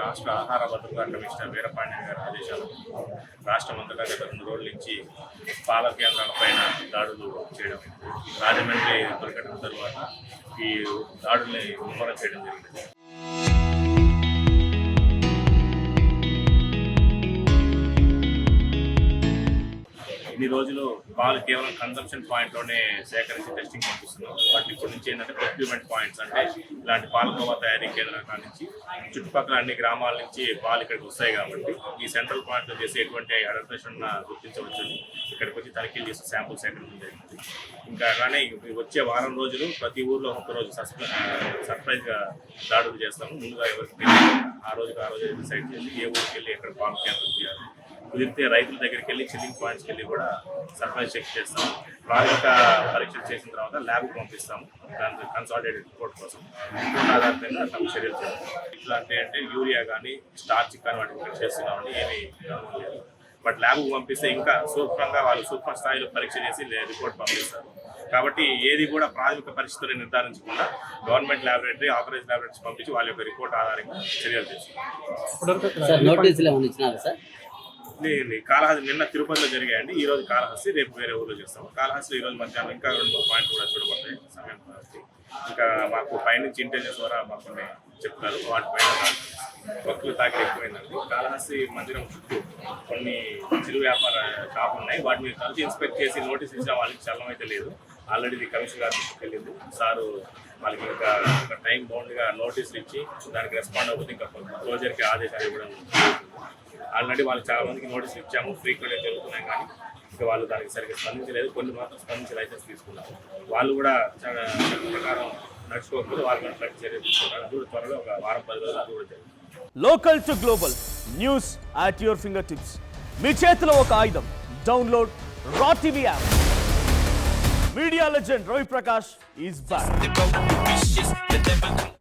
రాష్ట్ర ఆహార భద్రతా కమిషనర్ వీరపాండ్యన్ గారి ఆదేశాలు రాష్ట్రం అంతటా గత 2 రోజుల నుంచి పాల కేంద్రాలపైన దాడులు చేయడం, రాజమండ్రి దుర్ఘటన తర్వాత ఈ దాడుల్ని ముమ్మరం చేయడం జరిగింది. ఇన్ని రోజులు పాలు కేవలం కన్సంప్షన్ పాయింట్లోనే సేకరించి టెస్టింగ్ పంపిస్తున్నాం. వాటి ఇప్పటి నుంచి ఏంటంటే ప్రొక్యూర్మెంట్ పాయింట్స్, అంటే ఇలాంటి పాలకోవా తయారీ కేంద్రాల నుంచి చుట్టుపక్కల అన్ని గ్రామాల నుంచి పాలు ఇక్కడికి వస్తాయి కాబట్టి ఈ సెంట్రల్ పాయింట్లో చేసి ఎటువంటి అడల్ట్రేషన్ గుర్తించవచ్చు. ఇక్కడికి వచ్చి తనిఖీలు చేసి శాంపుల్ సేకరణ జరిగింది. ఇంకా అలానే వచ్చే వారం రోజులు ప్రతి ఊర్లో ఒక్కరోజు సర్ప్రైజ్గా దాడులు చేస్తాము. ముందుగా ఎవరికి ఆ రోజు డిసైడ్ చేసి ఏ ఊరికి వెళ్ళి ఎక్కడ పాలు కేంద్రం చేయాలి, కుదిరితే రైతుల దగ్గరికి వెళ్ళి చిల్లింగ్ పాయింట్స్కి వెళ్ళి కూడా సర్ప్రైజ్ చెక్ చేస్తాము. ప్రాథమిక పరీక్షలు చేసిన తర్వాత ల్యాబ్కి పంపిస్తాము దాని కన్సాలిడేటెడ్ రిపోర్ట్ కోసం. రిపోర్ట్ ఆధారంగా తమ చర్యలు చేస్తాం. ఇట్లా అంటే యూరియా కానీ స్టార్చ్ కానీ వాటికి చెక్ చేస్తున్నామని ఏమీ లేదు. బట్ ల్యాబ్కి పంపిస్తే ఇంకా సూక్ష్మంగా వాళ్ళు సూక్ష్మ స్థాయిలో పరీక్ష చేసి రిపోర్ట్ పంపిస్తారు. కాబట్టి ఏది కూడా ప్రాథమిక పరిస్థితులను నిర్ధారించకుండా గవర్నమెంట్ ల్యాబొరేటరీ, ఆథరైజ్ ల్యాబొరేటరీస్ పంపించి వాళ్ళ యొక్క రిపోర్ట్ ఆధారంగా చర్యలు చేస్తారు. కాళహస్తి నిన్న తిరుపతిలో జరిగాయండి. ఈ రోజు కాళహస్తి, రేపు వేరే ఊళ్ళో చేస్తాము. కాళహస్తిలో ఈ రోజు మధ్యాహ్నం ఇంకా 2-3 పాయింట్లు కూడా చూడబడతాయి సమయం. ఇంకా మాకు పైనుంచి ఇంటెలిజెన్స్ ద్వారా మాకు కొన్ని చెప్తారు. వాటిపైన భక్తులు తాకిడి ఎక్కువైందండి. కాళహస్తి మందిరం చుట్టూ కొన్ని చిరు వ్యాపార షాపులు ఉన్నాయి. వాటిని కలిసి ఇన్స్పెక్ట్ చేసి నోటీస్ ఇచ్చిన వాళ్ళకి చల్లం అయితే లేదు. ఆల్రెడీ ఇది కమిషనర్ గారు తీసుకెళ్ళింది. సారు వాళ్ళకి ఇంకా టైం బౌండ్గా నోటీసులు ఇచ్చి దానికి రెస్పాండ్ అవ్వదు, ఇంకా క్లోజర్కి ఆదేశాలు ఇవ్వడం. ఆల్రెడీ వాళ్ళు చాలా మందికి నోటీసులు ఇచ్చాము, ఫ్రీక్వెంట్గా జరుగుతున్నాయి, కానీ ఇంకా వాళ్ళు దానికి సరిగ్గా స్పందించలేదు. కొన్ని మాత్రం స్పందించి లైసెన్స్ తీసుకున్నారు. వాళ్ళు కూడా చాలా ప్రకారం నడుచుకోకపోతే వాళ్ళు కూడా ఫ్లడ్ చర్య తీసుకున్నారు. అది కూడా త్వరలో ఒక వారం 10 రోజులు అది కూడా జరుగుతుంది. Local to global news at your finger tips. మీ చేతిలో ఒక ఆయుధం. Download Raw TV app. Media legend Ravi Prakash is back.